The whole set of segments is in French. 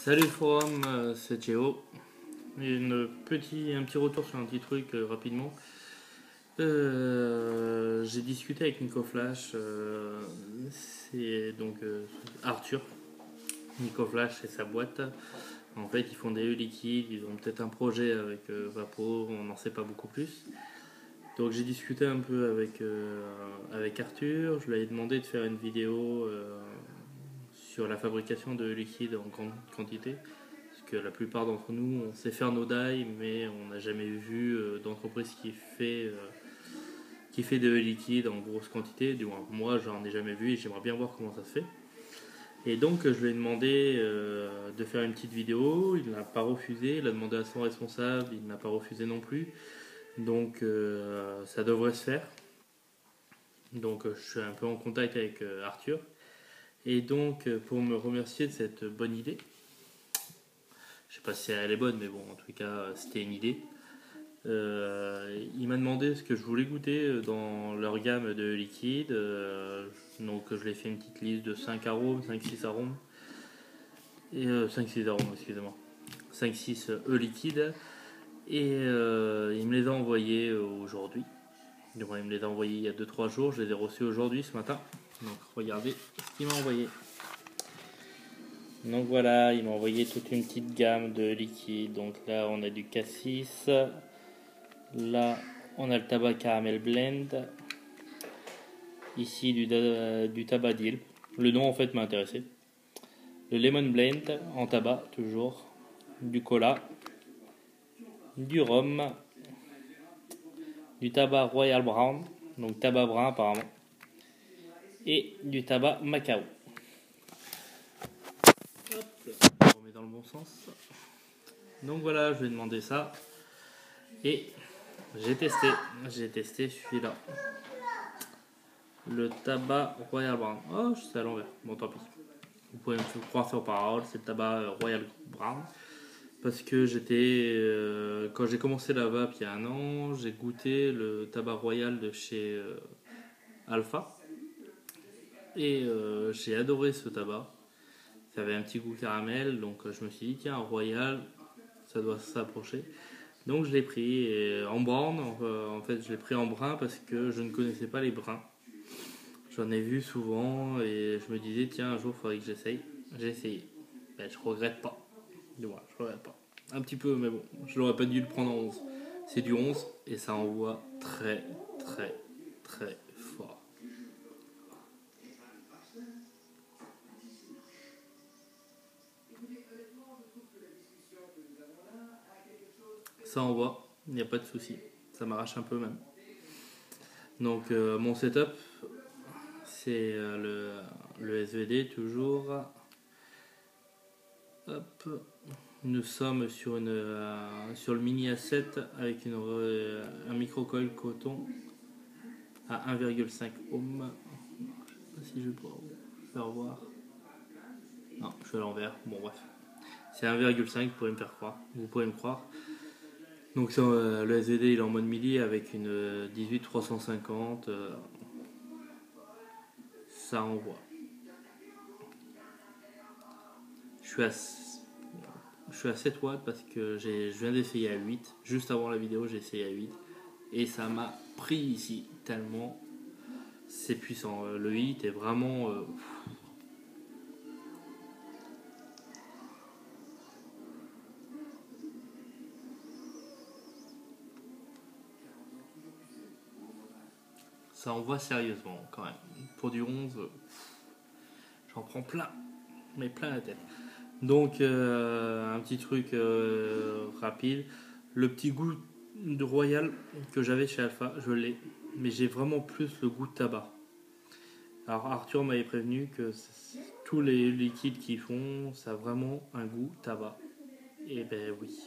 Salut le forum, c'est Théo. Un petit retour sur un petit truc rapidement. J'ai discuté avec Nico Flash, c'est donc Arthur. Nico Flash et sa boîte. En fait, ils font des œufs liquides, ils ont peut-être un projet avec Vapo, on n'en sait pas beaucoup plus. Donc j'ai discuté un peu avec Arthur, je lui ai demandé de faire une vidéo sur la fabrication de liquides en grande quantité. Parce que la plupart d'entre nous, on sait faire nos die, mais on n'a jamais vu d'entreprise qui fait de liquide en grosse quantité. Du moins, moi, j'en ai jamais vu et j'aimerais bien voir comment ça se fait. Et donc, je lui ai demandé de faire une petite vidéo. Il n'a pas refusé. Il a demandé à son responsable. Il n'a pas refusé non plus. Donc, ça devrait se faire. Donc, je suis un peu en contact avec Arthur. Et donc, pour me remercier de cette bonne idée, je sais pas si elle est bonne, mais bon, en tout cas, c'était une idée. Il m'a demandé ce que je voulais goûter dans leur gamme de liquides. Donc, je l'ai fait une petite liste de 5 arômes, 5-6 arômes. Et 5-6 arômes, excusez-moi. 5-6 œufs liquides. Et il me les a envoyés aujourd'hui. Donc, il me les a envoyés il y a 2-3 jours. Je les ai reçus aujourd'hui, ce matin. Donc, regardez ce qu'il m'a envoyé. Donc voilà, il m'a envoyé toute une petite gamme de liquides. Donc là, on a du cassis. Là, on a le tabac caramel blend. Ici, du tabac deal. Le nom, en fait, m'a intéressé. Le lemon blend en tabac, toujours. Du cola. Du rhum. Du tabac royal brown. Donc tabac brun, apparemment. Et du tabac Macao. Hop, on remet dans le bon sens. Donc voilà, je vais demander ça. Et j'ai testé celui-là. Le tabac Royal Brown. Oh, c'est à l'envers. Bon, tant pis. Vous pouvez me croire sur parole, c'est le tabac Royal Brown. Parce que quand j'ai commencé la vape il y a un an, j'ai goûté le tabac Royal de chez Alpha. Et j'ai adoré ce tabac. Ça avait un petit goût caramel, donc je me suis dit, tiens, Royal, ça doit s'approcher. Donc je l'ai pris en brown. En fait, je l'ai pris en brun parce que je ne connaissais pas les bruns. J'en ai vu souvent et je me disais, tiens, un jour, il faudrait que j'essaye. J'ai essayé. Ben, je regrette pas. Ouais, je regrette pas. Un petit peu, mais bon, je l'aurais pas dû le prendre en 11. C'est du 11 et ça envoie très, très, très fort. Ça envoie, il n'y a pas de souci. Ça m'arrache un peu même. Donc, mon setup, c'est le SVD toujours. Hop. Nous sommes sur le mini A7 avec un micro-coil coton à 1,5 ohm. Je sais pas si je vais pouvoir vous faire voir. Non, je suis à l'envers. Bon, bref. C'est 1,5, vous pouvez me croire. Donc, le SVD il est en mode midi avec une 18350. Ça envoie. Je suis à 7 watts parce que je viens d'essayer à 8. Juste avant la vidéo, j'ai essayé à 8. Et ça m'a pris ici, tellement c'est puissant. Le 8 est vraiment... ça envoie sérieusement quand même. Pour du 11, j'en prends plein. Mais plein la tête. Donc, un petit truc rapide. Le petit goût de Royal que j'avais chez Alpha, je l'ai. Mais j'ai vraiment plus le goût de tabac. Alors Arthur m'avait prévenu que tous les liquides qu'ils font, ça a vraiment un goût tabac. Et ben oui.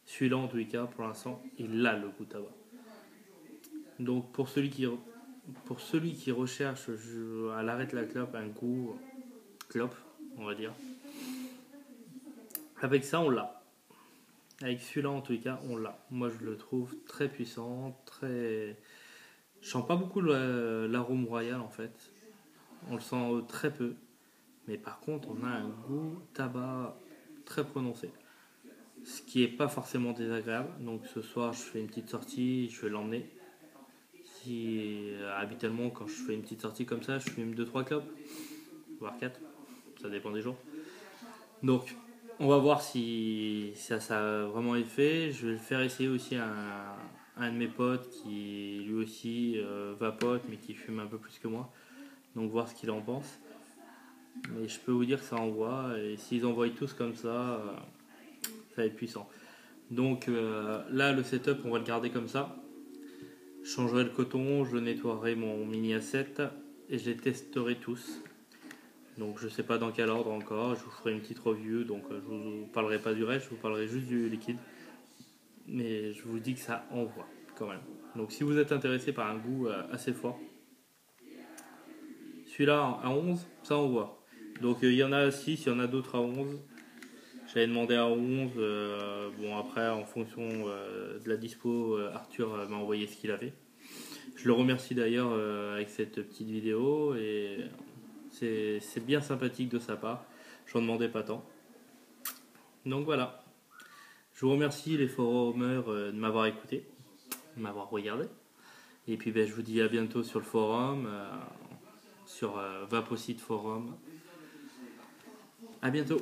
Celui-là en tous les cas, pour l'instant, il a le goût tabac. Donc pour celui qui recherche à l'arrêt de la clope un goût clope, on va dire. Avec ça, on l'a. Avec celui-là, en tous les cas, on l'a. Moi, je le trouve très puissant, très... Je sens pas beaucoup l'arôme royal, en fait. On le sent très peu. Mais par contre, on a un goût tabac très prononcé. Ce qui n'est pas forcément désagréable. Donc ce soir, je fais une petite sortie, je vais l'emmener. Habituellement, quand je fais une petite sortie comme ça, je fume 2-3 clopes, voire 4, ça dépend des jours. Donc, on va voir si ça a vraiment effet. Je vais le faire essayer aussi à un de mes potes qui lui aussi vapote, mais qui fume un peu plus que moi. Donc, voir ce qu'il en pense. Mais je peux vous dire que ça envoie, et s'ils envoient tous comme ça va être puissant. Donc là, le setup, on va le garder comme ça. Je changerai le coton, je nettoierai mon mini A7 et je les testerai tous. Donc je sais pas dans quel ordre encore, je vous ferai une petite review, donc je vous parlerai pas du reste, je vous parlerai juste du liquide. Mais je vous dis que ça envoie quand même. Donc si vous êtes intéressé par un goût assez fort, celui-là à 11, ça envoie. Donc il y en a à 6, il y en a d'autres à 11. J'avais demandé à 11, bon après en fonction de la dispo, Arthur m'a envoyé ce qu'il avait. Je le remercie d'ailleurs avec cette petite vidéo et c'est bien sympathique de sa part. J'en demandais pas tant. Donc voilà. Je vous remercie les forumers de m'avoir écouté, de m'avoir regardé. Et puis je vous dis à bientôt sur le forum, sur Vapocide Forum. À bientôt.